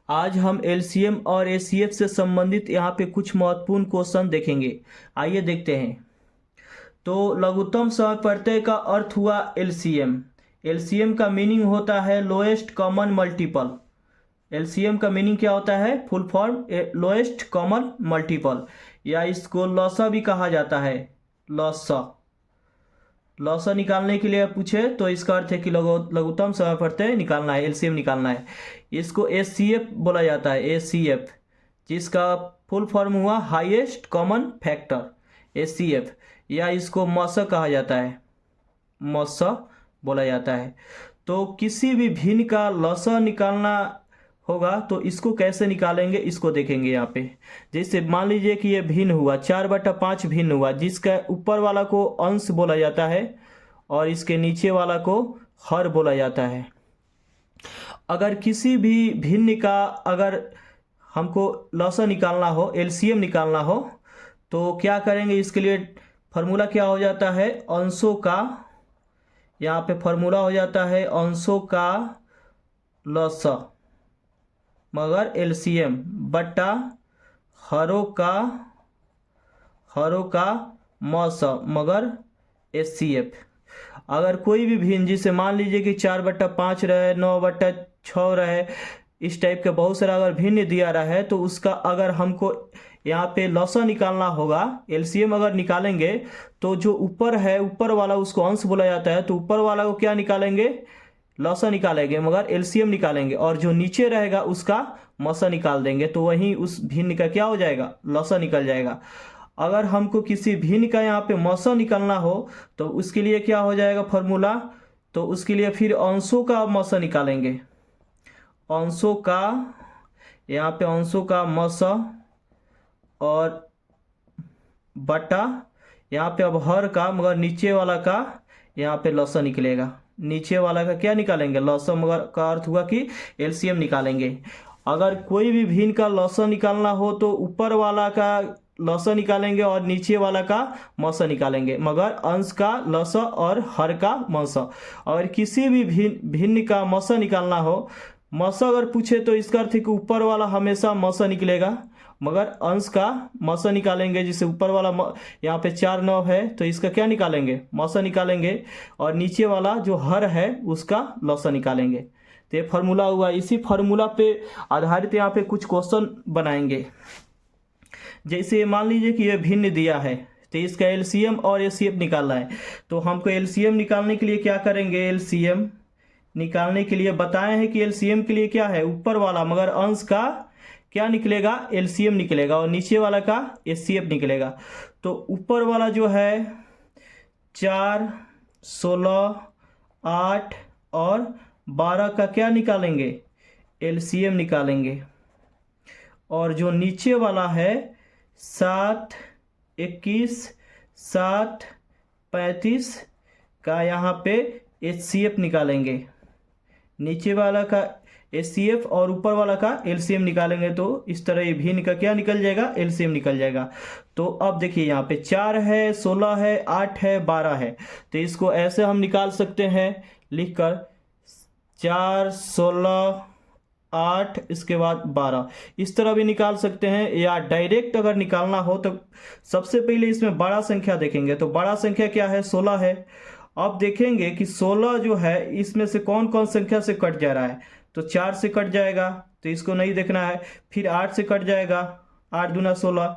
आज हम एलसीएम और एचसीएफ से संबंधित यहाँ पे कुछ महत्वपूर्ण क्वेश्चन देखेंगे। आइए देखते हैं। तो लघुत्तम समप्रत्यय का अर्थ हुआ एलसीएम। एलसीएम का मीनिंग होता है लोएस्ट कॉमन मल्टीपल। एलसीएम का मीनिंग क्या होता है? Full form lowest common multiple, या इसको लॉसा भी कहा जाता है। लॉसा लॉसा निकालने के लिए पूछे तो इसका अर्थ है कि लघुत्तम समप्रत्यय निकालना है, एलसीएम निकालना है। इसको एचसीएफ बोला जाता है, एचसीएफ, जिसका फुल फॉर्म हुआ हाईएस्ट कॉमन फैक्टर, एचसीएफ, या इसको मस कहा जाता है, मस बोला जाता है। तो किसी भी भिन्न का लसा निकालना होगा तो इसको कैसे निकालेंगे, इसको देखेंगे यहाँ पे। जैसे मान लीजिए कि ये भिन्न हुआ, 4/5 भिन्न हुआ, जिसका ऊपर वाला को अंश बोला जाता है और इसके नीचे वाला को हर बोला जाता है। अगर किसी भी भिन्न का अगर हमको लसा निकालना हो, एलसीएम निकालना हो, तो क्या करेंगे? इसके लिए फॉर्मूला क्या हो जाता है? अंशों का, यहाँ पे फॉर्मूला हो जाता है अंशों का लसा मगर एलसीएम बट्टा हरों का मस मगर एचसीएफ। अगर कोई भी भिन्न, जिसे मान लीजिए कि 4/5 रहे, 9/6 रहे, इस टाइप के बहुत सारा अगर भिन्न दिया रहा है, तो उसका अगर हमको यहाँ पे लसा निकालना होगा, एलसीएम अगर निकालेंगे, तो जो ऊपर है, ऊपर वाला उसको अंश बोला जाता है, तो ऊपर वाला को क्या निकालेंगे? लसा निकालेंगे, मगर एलसीएम निकालेंगे, और जो नीचे रहेगा उसका मसा निकाल देंगे, तो वहीं उस भिन्न का क्या हो जाएगा? लसा निकल जाएगा। अगर हमको किसी भिन्न का यहाँ पे मसा निकालना हो तो उसके लिए क्या हो जाएगा फॉर्मूला? तो उसके लिए फिर अंशों का मसा निकालेंगे, अंशों का, यहाँ पे अंशों का मसा और बटा, यहाँ पे अब हर का, मगर नीचे वाला का यहाँ पे लसा निकलेगा। नीचे वाला का क्या निकालेंगे? लसा, मगर का अर्थ हुआ कि एलसीएम निकालेंगे। अगर कोई भी भिन्न का लसा निकालना हो तो ऊपर वाला का लसा निकालेंगे और नीचे वाला का मसा निकालेंगे, मगर अंश का लसा और हर का मसा। अगर किसी भी भिन्न का मसा निकालना हो, मसा अगर पूछे तो इसका अर्थ है कि ऊपर वाला हमेशा मसा निकलेगा, मगर अंश का मसा निकालेंगे। जिसे ऊपर वाला यहाँ पे 4 9 है, तो इसका क्या निकालेंगे? मसा निकालेंगे, और नीचे वाला जो हर है उसका लसा निकालेंगे। तो ये फार्मूला हुआ। इसी फार्मूला पे आधारित यहाँ पे कुछ क्वेश्चन बनाएंगे। जैसे मान लीजिए कि ये भिन्न दिया है, तो इसका एलसीएम और एचसीएफ निकालना है। तो हमको एलसीएम निकालने के लिए क्या करेंगे? एलसीएम निकालने के लिए बताए हैं कि एलसीएम के लिए क्या है? ऊपर वाला, मगर अंश का क्या निकलेगा? एलसीएम निकलेगा, और नीचे वाला का एचसीएफ निकलेगा। तो ऊपर वाला जो है 4, 16, 8 और 12 का क्या निकालेंगे? एलसीएम निकालेंगे। और जो नीचे वाला है 7, 21, 7, 35 का यहाँ पे एचसीएफ निकालेंगे। नीचे वाला का एचसीएफ और ऊपर वाला का एलसीएम निकालेंगे, तो इस तरह ये भिन्न का क्या निकल जाएगा? एलसीएम निकल जाएगा। तो अब देखिए यहाँ पे 4 है, 16 है, 8 है, 12 है, तो इसको ऐसे हम निकाल सकते हैं लिखकर 4, 16, 8, इसके बाद 12, इस तरह भी निकाल सकते हैं। या डायरेक्ट अगर निकालना हो तो सबसे पहले इसमें बड़ा संख्या देखेंगे। तो बड़ा संख्या क्या है? 16 है। अब देखेंगे कि 16 जो है इसमें से कौन कौन संख्या से कट जा रहा है। तो 4 से कट जाएगा, तो इसको नहीं देखना है। फिर 8 से कट जाएगा, 8 दूना 16।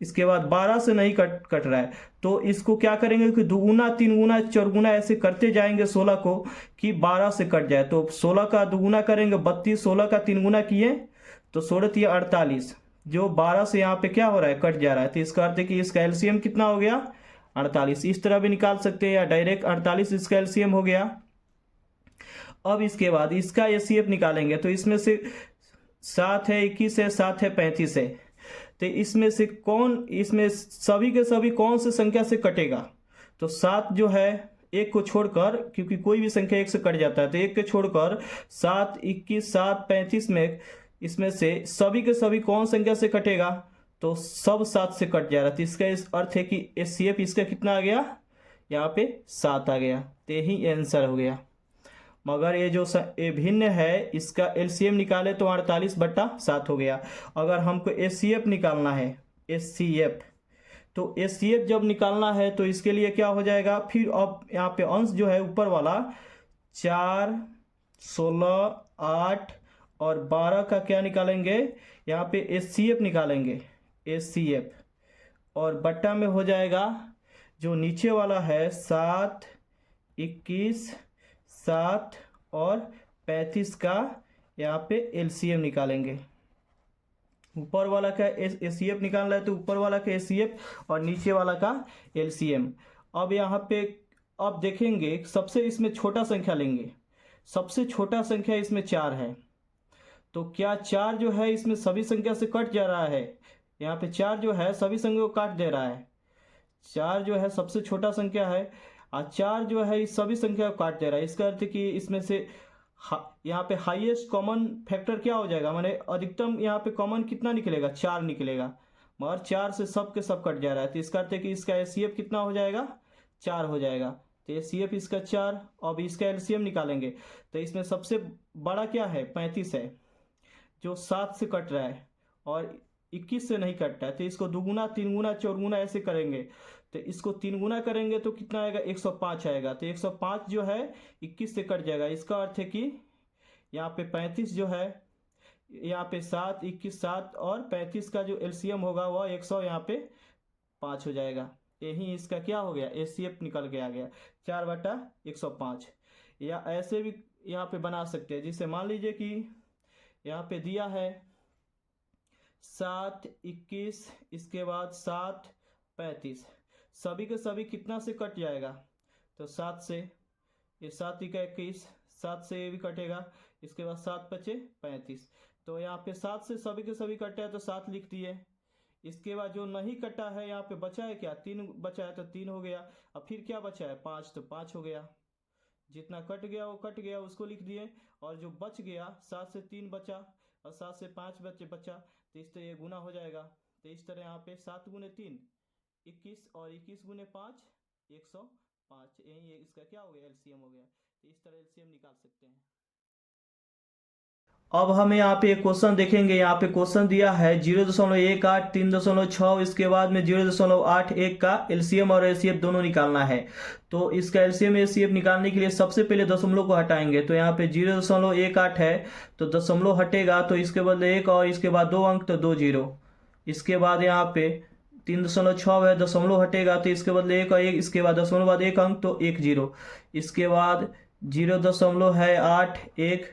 इसके बाद 12 से नहीं कट रहा है, तो इसको क्या करेंगे कि 2 गुना 3 गुना 4 गुना ऐसे करते जाएंगे 16 को, कि 12 से कट जाए। तो 16 का 2 गुना करेंगे 32, 16 का 3 गुना किए तो 16 48, जो 12 से यहाँ पे क्या हो रहा है? कट जा रहा है। तो इसका अर्थ है कि इसका एलसीएम कितना हो गया? 48। इस तरह भी निकाल सकते हैं, या डायरेक्ट 48 इसका एलसीएम हो गया। अब इसके बाद इसका एचसीएफ निकालेंगे। तो इसमें से 7 है, 21 है, 7 है, 35 है, तो इसमें से इसमें सभी के सभी कौन से संख्या से कटेगा? तो 7 जो है एक को छोड़कर, क्योंकि कोई भी संख्या एक से कट जाता है, तो एक को छोड़कर 7, 21, 7, 35 में इसमें से सभी के सभी कौन संख्या से कटेगा? तो सब 7 से कट जा रहा है। तो इसका इस अर्थ है कि एचसीएफ इसका कितना आ गया? यहाँ पे 7 आ गया। तो यही आंसर हो गया। मगर ये जो ये भिन्न है इसका एलसीएम निकाले तो 48/7 हो गया। अगर हमको एचसीएफ निकालना है, एचसीएफ, तो एचसीएफ जब निकालना है तो इसके लिए क्या हो जाएगा, फिर अब यहाँ पे अंश जो है ऊपर वाला 4, 16, 8 और 12 का क्या निकालेंगे, यहाँ पे एचसीएफ निकालेंगे, एचसीएफ, और बट्टा में हो जाएगा जो नीचे वाला है 7, 21, 7 और 35 का यहाँ पे एलसीएम निकालेंगे। ऊपर वाला का एचसीएफ निकालना है तो ऊपर वाला का एचसीएफ और नीचे वाला का एलसीएम। अब यहाँ पे अब देखेंगे सबसे इसमें छोटा संख्या लेंगे, सबसे छोटा संख्या इसमें 4 है, तो क्या 4 जो है इसमें सभी संख्या से कट जा रहा है, यहाँ पे 4 जो है सभी संख्या को काट दे रहा है, 4 जो है सबसे छोटा संख्या है और 4 जो है इस सभी संख्या को काट दे रहा है। इसका अर्थ कि इसमें से यहाँ पे हाईएस्ट कॉमन फैक्टर क्या हो जाएगा, माने अधिकतम यहाँ पे कॉमन कितना निकलेगा, 4 निकलेगा, मगर 4 से सब के सब कट जा रहा है, तो इसका अर्थ है कि इसका एचसीएफ कितना हो जाएगा, 4 हो जाएगा। तो एचसीएफ इसका 4। अब इसका एलसीएम निकालेंगे तो इसमें सबसे बड़ा क्या है, 35 है, जो 7 से कट रहा है और 21 से नहीं कटता है, तो इसको दुगुना, 3 गुना, 4 गुना ऐसे करेंगे, तो इसको 3 गुना करेंगे तो कितना आएगा, 105 आएगा। तो 105 जो है 21 से कट जाएगा। इसका अर्थ है कि यहाँ पे 35 जो है, यहाँ पे 7, 21, 7 और 35 का जो एलसीएम होगा वह 100 यहाँ पे 5 हो जाएगा। यही इसका क्या हो गया, एचसीएफ निकल के आ गया 4/105। या ऐसे भी यहाँ पे बना सकते हैं, जिसे मान लीजिए कि यहाँ पे दिया है 7, 21, इसके बाद 7, 35, सभी के सभी कितना से कट जाएगा, तो 7 से, ये 7 का 21, 7 से ये भी कटेगा, इसके बाद 7 बचे 35, तो यहाँ पे 7 से सभी के सभी कटे हैं तो 7 लिख दिए। इसके बाद जो नहीं कटा है यहाँ पे बचा है क्या, 3 बचा है तो 3 हो गया। अब फिर क्या बचा है, 5, तो 5 हो गया। जितना कट गया वो कट गया, उसको लिख दिए, और जो बच गया 7 से 3 बचा और 7 से 5 बचा, तो इस तरह ये गुना हो जाएगा। तो इस तरह यहाँ पे 7 गुने 3 21 और 21 गुने 5 105, यही इसका क्या हो गया, एलसीएम हो गया। तो इस तरह एलसीएम निकाल सकते हैं। अब हमें यहाँ पे एक क्वेश्चन देखेंगे, यहाँ पे क्वेश्चन दिया है 0.18, 3.6, इसके बाद में 0.81 का एलसीएम और एचसीएफ दोनों निकालना है। तो इसका एलसीएम एचसीएफ निकालने के लिए सबसे पहले दशमलव को हटाएंगे, तो यहाँ पे 0.18 है तो दशमलव हटेगा, तो इसके बदले 1 और इसके बाद 2 अंक तो 2 जीरो। इसके बाद यहाँ पे 3.6 है, दशमलव हटेगा तो इसके बदले 1 और 1, इसके बाद दशमलव बाद 1 अंक तो 1 जीरो। इसके बाद 0.81,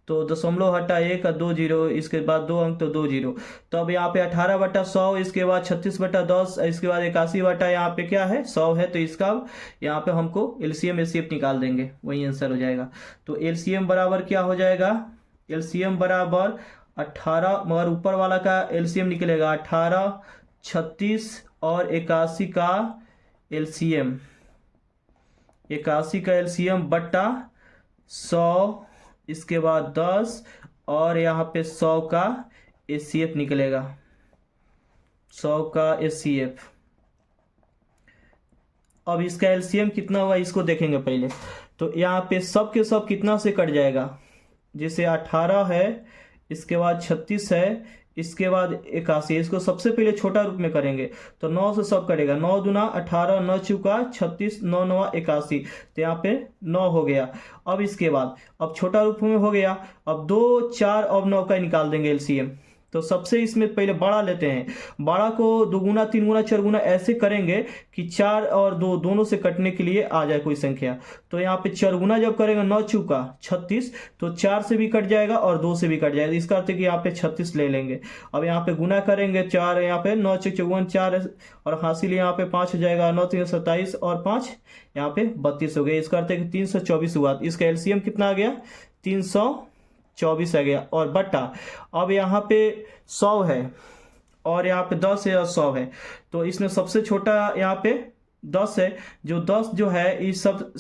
तो दशमलव हटा 1 और 2 जीरो, इसके बाद 2 अंक तो 2 जीरो। तो अब यहाँ पे 18/100, इसके बाद 36/10, इसके बाद 81 यहाँ पे क्या है, 100 है, तो इसका यहाँ पे हमको एलसीएम एचसीएफ निकाल देंगे, वही आंसर हो जाएगा। तो एलसीएम बराबर क्या हो जाएगा, एलसीएम बराबर 18, मगर ऊपर वाला का एलसीएम निकलेगा 18, 36 और 81 का एलसीएम, 81 का एलसीएम बट्टा 100, इसके बाद 10 और यहाँ पे 100 का एचसीएफ निकलेगा, 100 का एचसीएफ। अब इसका एलसीएम कितना होगा इसको देखेंगे पहले। तो यहाँ पे सब के सब कितना से कट जाएगा, जैसे 18 है, इसके बाद 36 है, इसके बाद 81, इसको सबसे पहले छोटा रूप में करेंगे तो 9 से सब कटेगा, 9 दूना 18, 9 चौका 36, 9 नवा 81, तो यहाँ पे 9 हो गया। अब इसके बाद अब छोटा रूप में हो गया, अब 2, 4 और 9 का निकाल देंगे एलसीएम। तो सबसे इसमें पहले बड़ा लेते हैं, बड़ा को 2 गुना 3 गुना 4 गुना ऐसे करेंगे कि 4 और 2 दोनों से कटने के लिए आ जाए कोई संख्या। तो यहाँ पे 4 गुना जब करेंगे 9 चौका 36, तो 4 से भी कट जाएगा और 2 से भी कट जाएगा, इसका अर्थ है कि यहाँ पे 36 ले लेंगे। अब यहाँ पे गुना करेंगे 4, यहाँ पे 9 × 54 4 और हासिल यहाँ पे 5 हो जाएगा, 9 × 3 27 और 5 यहाँ पे 32 हो गया, इसका अर्थ है कि 324 हुआ। इसका एलसीएम कितना आ गया, 324 आ गया। और बट्टा अब यहाँ पे 100 है और यहाँ पे 10 है और 100 है, तो इसमें सबसे छोटा यहाँ पे 10 है, जो 10 जो है इस सब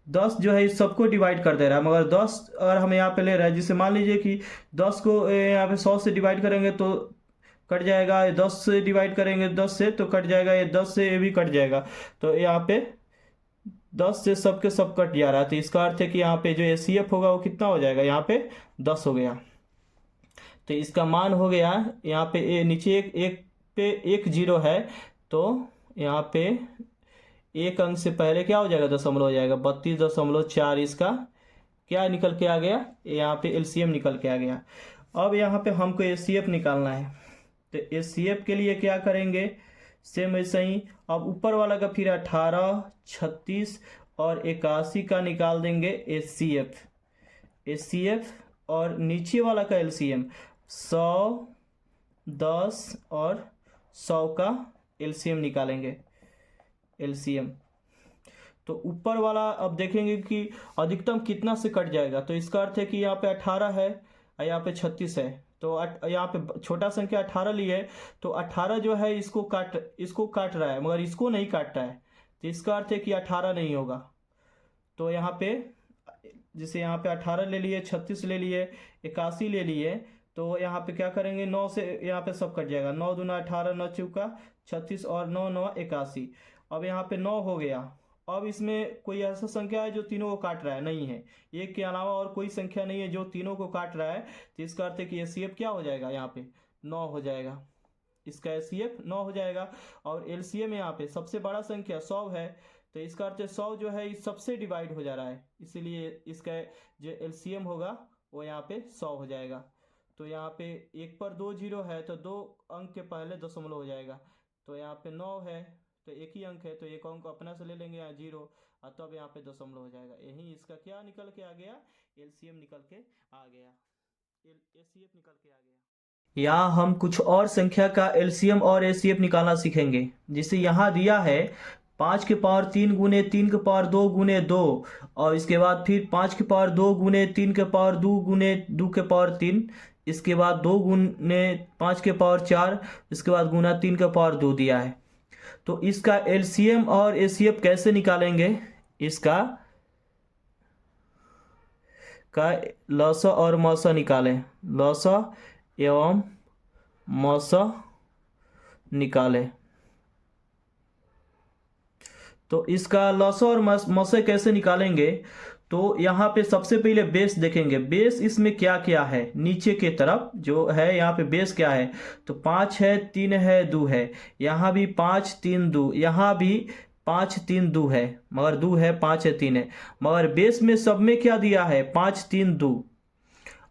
10 जो है इस सबको डिवाइड कर दे रहा है, मगर 10 अगर हम यहाँ पे ले रहे हैं, जिसे मान लीजिए कि 10 को यहाँ पे 100 से डिवाइड करेंगे तो कट जाएगा, 10 से डिवाइड करेंगे 10 से तो कट जाएगा, ये 10 से ये भी कट जाएगा, तो यहाँ पे 10 से सब के सब कट जा रहा है, तो इसका अर्थ है कि यहाँ पे जो एचसीएफ होगा वो कितना हो जाएगा, यहाँ पे 10 हो गया। तो इसका मान हो गया यहाँ पे नीचे एक पे 1 जीरो है, तो यहाँ पे एक अंक से पहले क्या हो जाएगा, दशमलव हो जाएगा। 32.4 इसका क्या निकल के आ गया, यहाँ पे एलसीएम निकल के आ गया। अब यहाँ पे हमको एचसीएफ निकालना है, तो एचसीएफ के लिए क्या करेंगे, सेम ऐसे ही। अब ऊपर वाला का फिर 18, 36 और 81 का निकाल देंगे एचसीएफ और नीचे वाला का एलसीएम 100, 10 और 100 का एलसीएम निकालेंगे, एलसीएम। तो ऊपर वाला अब देखेंगे कि अधिकतम कितना से कट जाएगा, तो इसका अर्थ है कि यहाँ पे 18 है और यहाँ पे 36 है, तो यहाँ पे छोटा संख्या 18 ली है, तो 18 जो है इसको काट रहा है मगर इसको नहीं काट रहा है, तो इसका अर्थ है कि 18 नहीं होगा। तो यहाँ पे जैसे यहाँ पे 18 ले लिए, 36 ले लिए, 81 ले लिए, तो यहाँ पे क्या करेंगे, 9 से यहाँ पे सब कट जाएगा। 9 दूना 18, 9 चौका 36 और 9 9 81। अब यहाँ पे 9 हो गया। अब इसमें कोई ऐसा संख्या है जो तीनों को काट रहा है, नहीं है। एक के अलावा और कोई संख्या नहीं है जो तीनों को काट रहा है, तो इसका अर्थ है कि एचसीएफ क्या हो जाएगा, यहाँ पे 9 हो जाएगा। इसका एचसीएफ 9 हो जाएगा। और एलसीएम यहाँ पे सबसे बड़ा संख्या 100 है, तो इसका अर्थ है 100 जो है इस सबसे डिवाइड हो जा रहा है, इसीलिए इसका जो एलसीएम होगा वो यहाँ पे 100 हो जाएगा। तो यहाँ पे 1 पर 2 जीरो है, तो 2 अंक के पहले दशमलव हो जाएगा। तो यहाँ पे 9 है, तो एक ही अंक है, तो एक अंक अपना से ले लेंगे यहाँ 0, और तब यहाँ पे दशमलव हो जाएगा। यही इसका क्या निकल के आ गया, एलसीएम निकल के आ गया, एचसीएफ निकल के आ गया। यहाँ हम कुछ और संख्या का एलसीएम और एचसीएफ निकालना सीखेंगे। जिसे यहाँ दिया है 5 के पावर 3 गुने 3 के पावर 2 गुने 2, और इसके बाद फिर 5 के पावर 2 गुने 3 के पावर 2 गुने 2 के पावर 3, इसके बाद 2 गुने 5 के पावर 4, इसके बाद गुना 3 के पावर 2 दिया है। तो इसका एलसीएम और एचसीएफ कैसे निकालेंगे, इसका का लसा और मसा निकालें, लसा एवं मसा निकालें। तो इसका लसा और मसा कैसे निकालेंगे, तो यहाँ पे सबसे पहले बेस देखेंगे। बेस इसमें क्या क्या है, नीचे के तरफ जो है यहाँ पे बेस क्या है, तो 5 है, 3 है, 2 है। यहाँ भी 5 3 2, यहाँ भी 5 3 2 है, मगर 2 है, 5 है, 3 है, मगर बेस में सब में क्या दिया है, 5 3 2।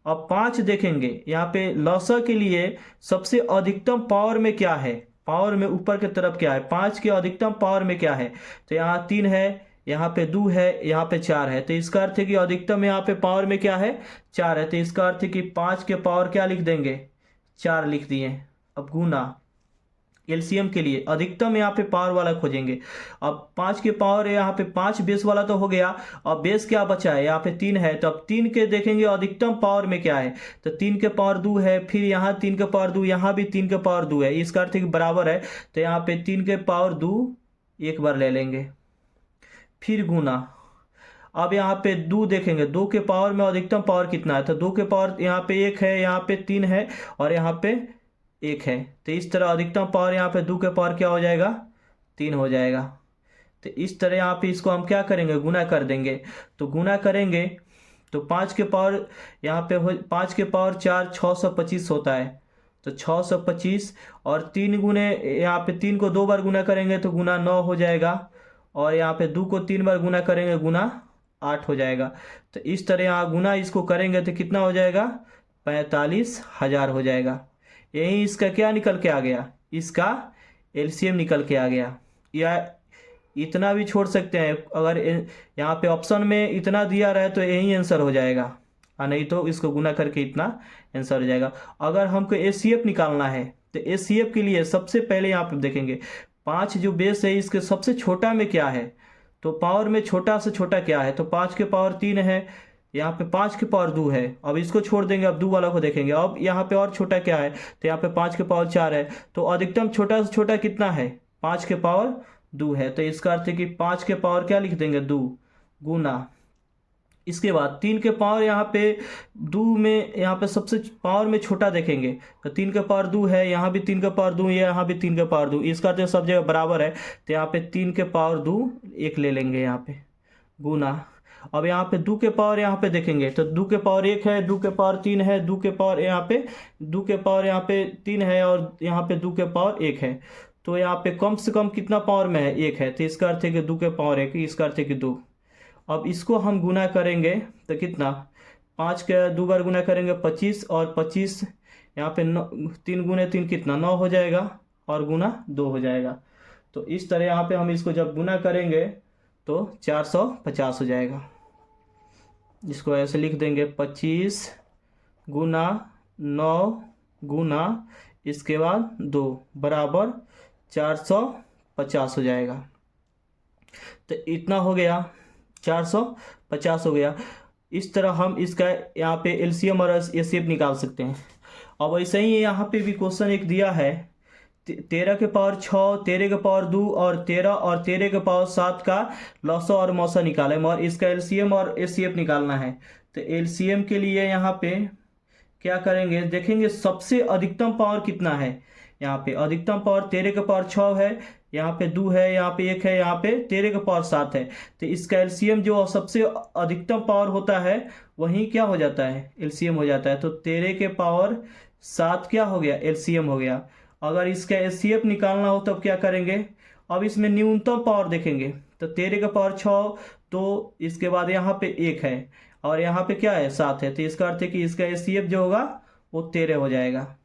अब 5 देखेंगे, यहाँ पे लसा के लिए सबसे अधिकतम पावर में क्या है, पावर में ऊपर की तरफ क्या है, 5 के अधिकतम पावर में क्या है, तो यहाँ 3 है, यहाँ पे 2 है, यहाँ पे 4 है। तो इसका अर्थ है कि अधिकतम यहाँ पे पावर में क्या है, 4 है। तो इसका अर्थ है कि 5 के पावर क्या लिख देंगे, 4 लिख दिए। अब गुना एलसीएम के लिए अधिकतम यहाँ पे पावर वाला खोजेंगे। अब 5 के पावर यहाँ पे 5 बेस वाला तो हो गया, अब बेस क्या बचा है, यहाँ पे 3 है, तो अब 3 के देखेंगे अधिकतम पावर में क्या है, तो 3 के पावर 2 है, फिर यहाँ 3 के पावर 2, यहाँ भी 3 के पावर 2 है, इसका अर्थ है कि बराबर है। तो यहाँ पे 3 के पावर 2 एक बार ले लेंगे, फिर गुना। अब यहाँ पे 2 देखेंगे, 2 के पावर में अधिकतम पावर कितना है, तो 2 के पावर यहाँ पे 1 है, यहाँ पे 3 है और यहाँ पे 1 है। तो इस तरह अधिकतम पावर यहाँ पे 2 के पावर क्या हो जाएगा, 3 हो जाएगा। तो इस तरह यहाँ पे इसको हम क्या करेंगे, गुना कर देंगे। तो गुना करेंगे तो 5 के पावर यहाँ पे 5 के पावर 4 625 होता है, तो 625 और 3 गुने यहाँ पे 3 को 2 बार गुना करेंगे तो गुना 9 हो जाएगा, और यहाँ पे 2 को 3 बार गुना करेंगे गुना 8 हो जाएगा। तो इस तरह यहाँ गुना इसको करेंगे तो कितना हो जाएगा, 45,000 हो जाएगा। यही इसका क्या निकल के आ गया, इसका एलसीएम निकल के आ गया। या इतना भी छोड़ सकते हैं, अगर यहाँ पे ऑप्शन में इतना दिया रहे तो यही आंसर हो जाएगा, और नहीं तो इसको गुना करके इतना आंसर हो जाएगा। अगर हमको एचसीएफ निकालना है तो एचसीएफ के लिए सबसे पहले यहाँ पे देखेंगे 5 जो बेस है इसके सबसे छोटा में क्या है, तो पावर में छोटा से छोटा क्या है, तो 5 के पावर 3 है, यहाँ पे 5 के पावर 2 है। अब इसको छोड़ देंगे, अब 2 वाला को देखेंगे। अब यहाँ पे और छोटा क्या है, तो यहाँ पे 5 के पावर 4 है, तो अधिकतम छोटा से छोटा कितना है, 5 के पावर 2 है। तो इसका अर्थ है कि 5 के पावर क्या लिख देंगे, 2 गुना। इसके बाद 3 के पावर यहाँ पे 2 में यहाँ पे सबसे पावर में छोटा देखेंगे, तो 3 के पावर 2 है, यहाँ भी 3 के पावर 2 है, यहाँ भी 3 के पावर 2, इसका तो सब जगह बराबर है। तो यहाँ पे 3 के पावर 2 एक ले लेंगे यहाँ पे, गुना, अब यहाँ पे दो के पावर यहाँ पे देखेंगे तो दो के पावर एक है, दो के पावर तीन है, दो के पावर यहाँ पे दो के पावर यहाँ पे तीन है, और यहाँ पे दो के पावर एक है। तो यहाँ पे कम से कम कितना पावर में है, एक है, तो इसका अर्थ है कि दो के पावर एक, इसका अर्थ है कि दो। अब इसको हम गुना करेंगे तो कितना, पाँच के दो बार गुना करेंगे 25, और 25 यहाँ पे नौ, तीन गुने तीन कितना 9 हो जाएगा, और गुना 2 हो जाएगा। तो इस तरह यहाँ पे हम इसको जब गुना करेंगे तो 450 हो जाएगा। इसको ऐसे लिख देंगे 25 गुना 9 गुना इसके बाद 2 बराबर 450 हो जाएगा। तो इतना हो गया, 450 हो गया। इस तरह हम इसका यहाँ पे एलसीएम और एचसीएफ निकाल सकते हैं। अब वैसे ही यहाँ पे भी क्वेश्चन एक दिया है, 13 के पावर 6, 13 के पावर 2 और 13 और 13 के पावर 7 का लॉसा और मौसा निकाले, और इसका एलसीएम और एचसीएफ निकालना है। तो एलसीएम के लिए यहाँ पे क्या करेंगे, देखेंगे सबसे अधिकतम पावर कितना है। यहाँ पे अधिकतम पावर 13 के पावर 6 है, यहाँ पे 2 है, यहाँ पे 1 है, यहाँ पे 13 के पावर 7 है। तो इसका एलसीएम जो सबसे अधिकतम पावर होता है वही क्या हो जाता है, एलसीएम हो जाता है। तो 13 के पावर 7 क्या हो गया, एलसीएम हो गया। अगर इसका एचसीएफ निकालना हो तब क्या करेंगे, अब इसमें न्यूनतम पावर देखेंगे तो 13 का पावर 6, तो इसके बाद यहाँ पे 1 है, और यहाँ पे क्या है 7 है। तो इसका अर्थ है कि इसका एचसीएफ जो होगा वो 13 हो जाएगा।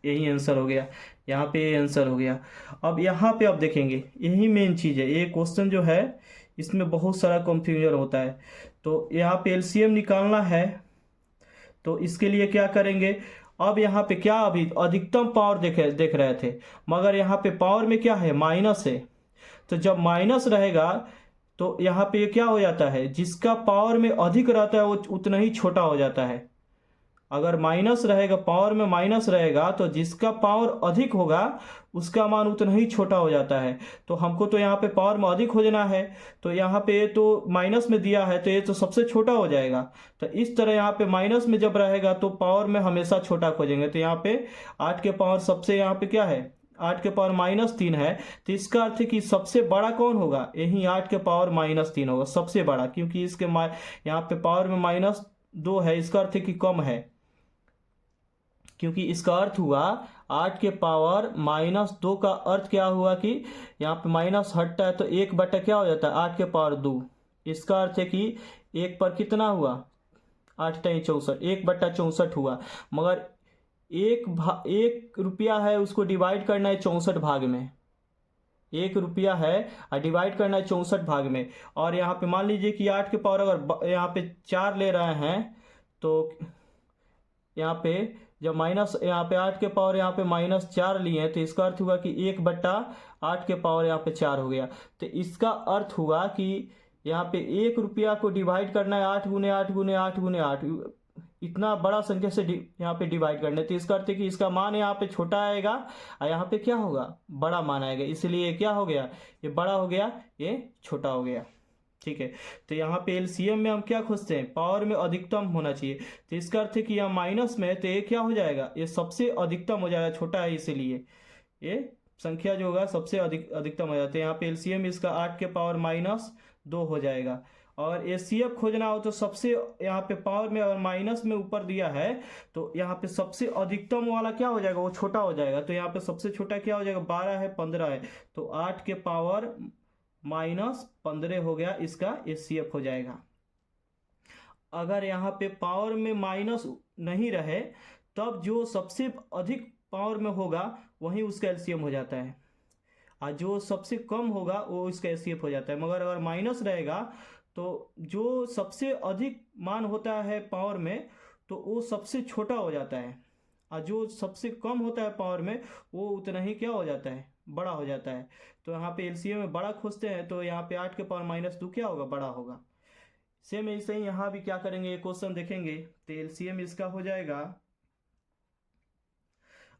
यही आंसर हो गया, यहाँ पे ये आंसर हो गया। अब यहाँ पे आप देखेंगे यही मेन चीज़ है, ये क्वेश्चन जो है इसमें बहुत सारा कंफ्यूजन होता है। तो यहाँ पे एलसीएम निकालना है तो इसके लिए क्या करेंगे, अब यहाँ पे क्या अभी अधिकतम पावर देख रहे थे, मगर यहाँ पे पावर में क्या है, माइनस है। तो जब माइनस रहेगा तो यहाँ पे ये क्या हो जाता है, जिसका पावर में अधिक रहता है वो उतना ही छोटा हो जाता है। अगर माइनस रहेगा, पावर में माइनस रहेगा तो जिसका पावर अधिक होगा उसका मान उतना ही छोटा हो जाता है। तो हमको तो यहाँ पे पावर में अधिक हो जाना है, तो यहाँ पे ये तो माइनस में दिया है तो ये तो सबसे छोटा हो जाएगा। तो इस तरह यहाँ पे माइनस में जब रहेगा तो पावर में हमेशा छोटा खोजेंगे। तो यहाँ पे 8 के पावर सबसे यहाँ पे क्या है, 8 के पावर -3 है। तो इसका अर्थ है कि सबसे बड़ा कौन होगा, यही 8 के पावर -3 होगा सबसे बड़ा, क्योंकि इसके यहाँ पे पावर में -2 है, इसका अर्थ है कि कम है। क्योंकि इसका अर्थ हुआ 8 के पावर -2 का अर्थ क्या हुआ कि यहाँ पे माइनस हटता है तो 1 बटा क्या हो जाता है 8 के पावर 2। इसका अर्थ है कि 1 पर कितना हुआ, 8 टाइम 64, 1 बटा 64 हुआ। मगर एक रुपया है उसको डिवाइड करना है 64 भाग में, 1 रुपया है और डिवाइड करना है 64 भाग में। और यहाँ पे मान लीजिए कि 8 के पावर अगर यहाँ पे 4 ले रहे हैं तो यहाँ पे जब माइनस यहाँ पे 8 के पावर यहाँ पे -4 लिए हैं तो इसका अर्थ हुआ कि 1 बट्टा 8 के पावर यहाँ पे 4 हो गया। तो इसका अर्थ हुआ कि यहाँ पे 1 रुपया को डिवाइड करना है 8 गुने 8 गुने 8 गुने 8, इतना बड़ा संख्या से यहाँ पे डिवाइड करना है। तो इसका अर्थ है कि इसका मान यहाँ पे छोटा आएगा और यहाँ पे क्या होगा, बड़ा मान आएगा। इसलिए क्या हो गया, ये बड़ा हो गया, ये छोटा हो गया। ठीक है, तो यहाँ पे एलसीएम में हम क्या खोजते हैं, पावर में अधिकतम होना चाहिए। तो इसका अर्थ है कि यहाँ माइनस में तो ये क्या हो जाएगा, ये सबसे अधिकतम हो जाएगा, छोटा है इसीलिए ये संख्या जो होगा सबसे अधिकतम हो जाता है। यहाँ पे एलसीएम इसका 8 के पावर -2 हो जाएगा। और एचसीएफ खोजना हो तो सबसे यहाँ पे पावर में और माइनस में ऊपर दिया है तो यहाँ पे सबसे अधिकतम वाला क्या हो जाएगा, वो छोटा हो जाएगा। तो यहाँ पे सबसे छोटा क्या हो जाएगा, 12 है, 15 है, तो 8 के पावर -15 हो गया, इसका एचसीएफ हो जाएगा। अगर यहाँ पे पावर में माइनस नहीं रहे तब जो सबसे अधिक पावर में होगा वही उसका एलसीएम हो जाता है, और जो सबसे कम होगा वो इसका एचसीएफ हो जाता है। मगर अगर माइनस रहेगा तो जो सबसे अधिक मान होता है पावर में तो वो सबसे छोटा हो जाता है, और जो सबसे कम होता है पावर में वो उतना ही क्या हो जाता है, बड़ा हो जाता है। तो यहाँ पे एलसीएम में बड़ा खोजते हैं तो यहाँ पे 8 के पावर -2 क्या होगा, बड़ा होगा। सेम ऐसे ही यहाँ भी क्या करेंगे, ये क्वेश्चन देखेंगे तो एलसीएम इसका हो जाएगा।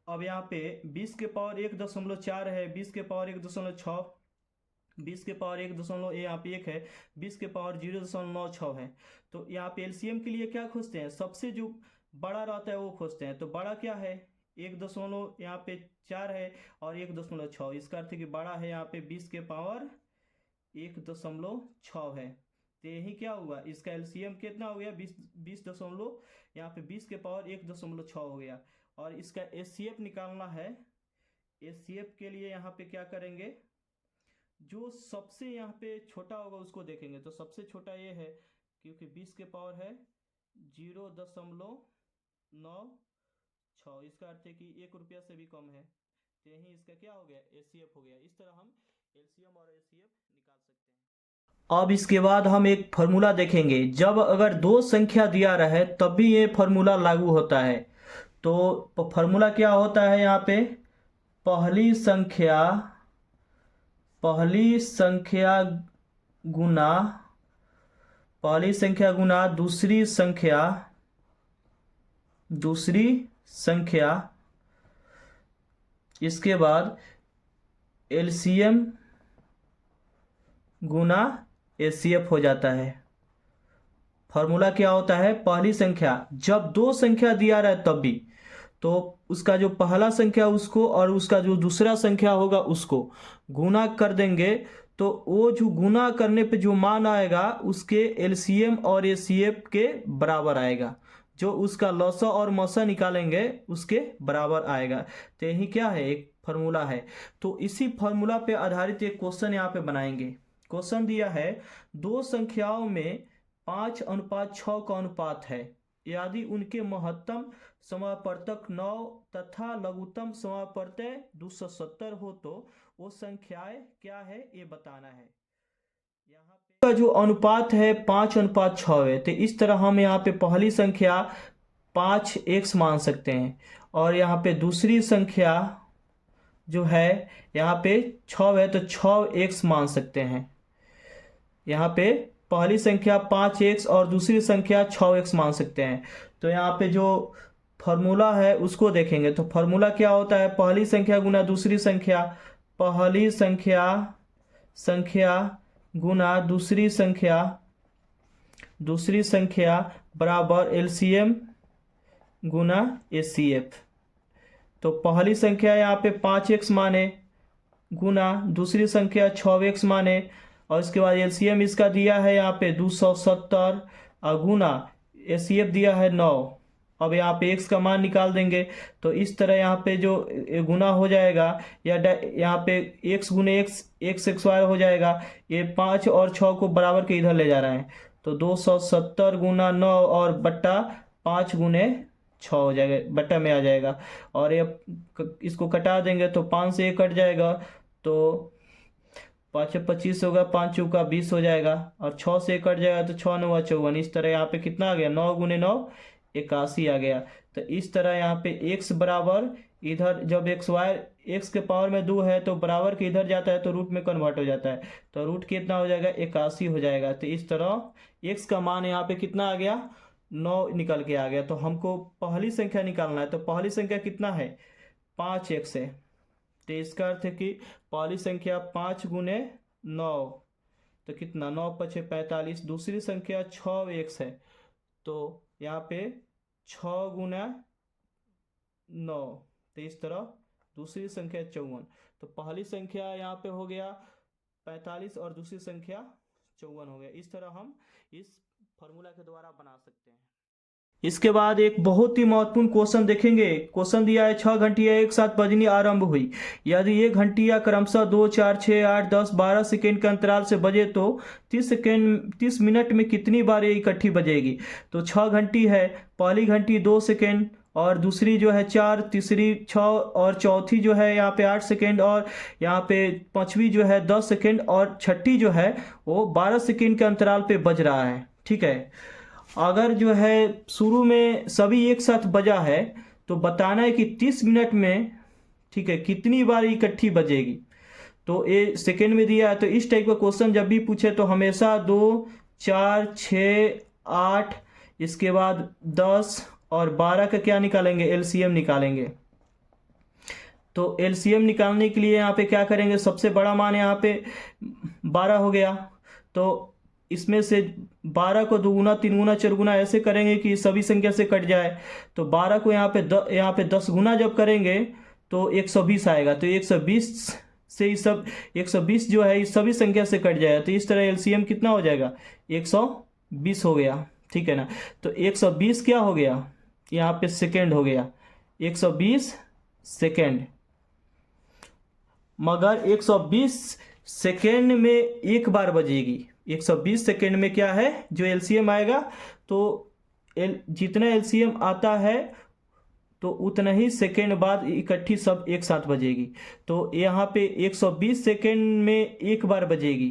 अब यहाँ पे 20 के पावर 1.4 है, 20 के पावर 1.6, 20 के पावर 1 यहाँ पे 1 है, 20 के पावर 0.96 है। तो यहाँ पे एलसीएम के लिए क्या खोजते हैं, सबसे जो बड़ा रहता है वो खोजते हैं। तो बड़ा क्या है, 1 यहाँ पे 4 है और 1.6, इसका अर्थ है कि बड़ा है यहाँ पे 20 के पावर 1.6 है। तो यही क्या हुआ, इसका एलसीएम कितना हो गया, 20 दशमलव, यहाँ पे 20 के पावर 1.6 हो गया। और इसका एचसीएफ निकालना है। एचसीएफ के लिए यहाँ पे क्या करेंगे, जो सबसे यहाँ पे छोटा होगा उसको देखेंगे। तो सबसे छोटा ये है, क्योंकि 20 के पावर है 0.96, इसका अर्थ है कि 1 रुपया से भी कम है। तो यही इसका क्या हो गया, एचसीएफ हो गया। इस तरह हम एलसीएम और एचसीएफ निकाल सकते हैं। अब इसके बाद हम एक फार्मूला देखेंगे। जब अगर दो संख्या दिया रहे तब भी ये फार्मूला लागू होता है। तो फार्मूला क्या होता है, यहाँ पे पहली संख्या गुना दूसरी संख्या, इसके बाद एलसीएम गुना एचसीएफ हो जाता है। फार्मूला क्या होता है, पहली संख्या, जब दो संख्या दिया रहा है तब भी, तो उसका जो पहला संख्या उसको और उसका जो दूसरा संख्या होगा उसको गुना कर देंगे। तो वो जो गुना करने पे जो मान आएगा उसके एलसीएम और एचसीएफ के बराबर आएगा। जो उसका लसा और मसा निकालेंगे उसके बराबर आएगा। तो यही क्या है, एक फार्मूला है। तो इसी फार्मूला पे आधारित एक क्वेश्चन यहाँ पे बनाएंगे। क्वेश्चन दिया है, दो संख्याओं में 5:6 का अनुपात है, यदि उनके महत्तम समापवर्तक 9 तथा लघुत्तम समापवर्तक 270 हो तो वो संख्याएं क्या है ये बताना है। यहाँ पे का जो अनुपात है 5:6 है। तो इस तरह हम यहाँ पे पहली संख्या 5x मान सकते हैं, और यहाँ पे दूसरी संख्या जो है यहाँ पे 6 है तो 6x मान सकते हैं। यहाँ पे पहली संख्या 5x और दूसरी संख्या 6x मान सकते हैं। तो यहाँ पे जो फार्मूला है उसको देखेंगे। तो फार्मूला क्या होता है, पहली संख्या गुना दूसरी संख्या, पहली संख्या गुना दूसरी संख्या बराबर एलसीएम गुना एचसीएफ। तो पहली संख्या यहाँ पे 5x माने गुना दूसरी संख्या 6x माने, और इसके बाद एलसीएम इसका दिया है यहाँ पे 270 और गुना एचसीएफ दिया है 9। अब यहाँ पे x का मान निकाल देंगे। तो इस तरह यहाँ पे जो गुना हो जाएगा, या यहाँ पे x गुने x स्क्वायर हो जाएगा। ये 5 और 6 को बराबर के इधर ले जा रहे हैं। तो 270 गुना 9 और बट्टा 5 गुने 6 हो जाएगा, बट्टा में आ जाएगा। और ये इसको कटा देंगे तो 5 से 1 कट जाएगा, तो 5 25 होगा, 5 चौका 20 हो जाएगा, और 6 से 1 कट जाएगा तो 6 9 54। इस तरह यहाँ पे कितना आ गया, 9 गुने 9 81 आ गया। तो इस तरह यहाँ पे x बराबर, इधर जब x के पावर में 2 है तो बराबर के इधर जाता है तो रूट में कन्वर्ट हो जाता है। तो रूट कितना हो जाएगा, 81 हो जाएगा। तो इस तरह x का मान यहाँ पे कितना आ गया, 9 निकल के आ गया। तो हमको पहली संख्या निकालना है। तो पहली संख्या कितना है, 5x है। तो इसका अर्थ है कि पहली संख्या 5 गुने 9 तो कितना, 9 5 45। दूसरी संख्या 6x है, तो यहाँ पे 6 गुना 9, तो इस तरह दूसरी संख्या 54। तो पहली संख्या यहाँ पे हो गया 45 और दूसरी संख्या 54 हो गया। इस तरह हम इस फार्मूला के द्वारा बना सकते हैं। इसके बाद एक बहुत ही महत्वपूर्ण क्वेश्चन देखेंगे। क्वेश्चन दिया है, 6 घंटियां एक साथ बजनी आरंभ हुई, यदि ये घंटियां क्रमशः 2 4 6 8 10 12 सेकेंड के अंतराल से बजे तो 30 मिनट में कितनी बार ये इकट्ठी बजेगी। तो 6 घंटी है, पहली घंटी 2 सेकेंड और दूसरी जो है 4, तीसरी 6 और चौथी जो है यहाँ पे 8 सेकेंड, और यहाँ पे पांचवी जो है 10 सेकेंड, और छठी जो है वो 12 सेकेंड के अंतराल पे बज रहा है। ठीक है, अगर जो है शुरू में सभी एक साथ बजा है तो बताना है कि 30 मिनट में, ठीक है, कितनी बार इकट्ठी बजेगी। तो ये सेकेंड में दिया है। तो इस टाइप का क्वेश्चन जब भी पूछे तो हमेशा 2 4 6 8 इसके बाद 10 और 12 का क्या निकालेंगे, एलसीएम निकालेंगे। तो एलसीएम निकालने के लिए यहाँ पे क्या करेंगे, सबसे बड़ा मान यहाँ पे 12 हो गया। तो इसमें से 12 को 2 गुना 3 गुना 4 गुना ऐसे करेंगे कि सभी संख्या से कट जाए। तो 12 को यहाँ पे 10 गुना जब करेंगे तो 120 आएगा। तो 120 से ही सब 120 जो है इस सभी संख्या से कट जाएगा, तो इस तरह एलसीएम कितना हो जाएगा 120 हो गया, ठीक है ना। तो 120 क्या हो गया, यहाँ पे सेकेंड हो गया, 120 सेकेंड। मगर 120 सेकेंड में एक बार बजेगी, 120 सेकेंड में क्या है जो एलसीएम आएगा, तो जितना एलसीएम आता है तो उतना ही सेकेंड बाद इकट्ठी सब एक साथ बजेगी। तो यहाँ पे 120 सेकेंड में एक बार बजेगी,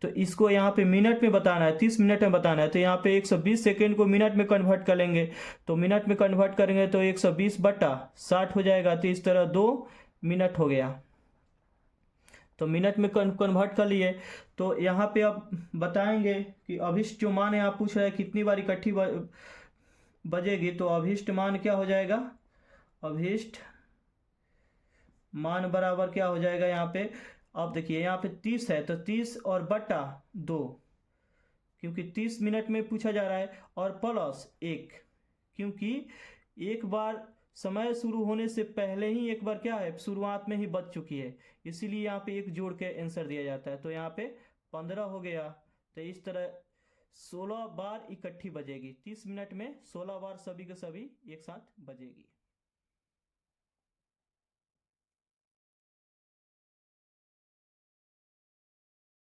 तो इसको यहाँ पे मिनट में बताना है, 30 मिनट में बताना है, तो यहाँ पे 120 सेकेंड को मिनट में कन्वर्ट कर लेंगे, तो मिनट में कन्वर्ट करेंगे तो 120/60 हो जाएगा, तो इस तरह 2 मिनट हो गया। तो मिनट में कन्वर्ट कर लिए। तो यहाँ पे अब बताएंगे कि अभिष्ट जो मान है, आप पूछ रहे हैं कितनी बार इकट्ठी बजेगी, तो अभिष्ट मान क्या हो जाएगा, अभिष्ट मान बराबर क्या हो जाएगा यहाँ पे, अब देखिए यहाँ पे 30 है, तो 30 और बटा 2, क्योंकि 30 मिनट में पूछा जा रहा है, और प्लस 1, क्योंकि एक बार समय शुरू होने से पहले ही एक बार क्या है शुरुआत में ही बज चुकी है, इसीलिए यहाँ पे एक जोड़ के आंसर दिया जाता है, तो यहाँ पे 15 हो गया। तो इस तरह 16 बार इकट्ठी बजेगी, 30 मिनट में 16 बार सभी के सभी एक साथ बजेगी।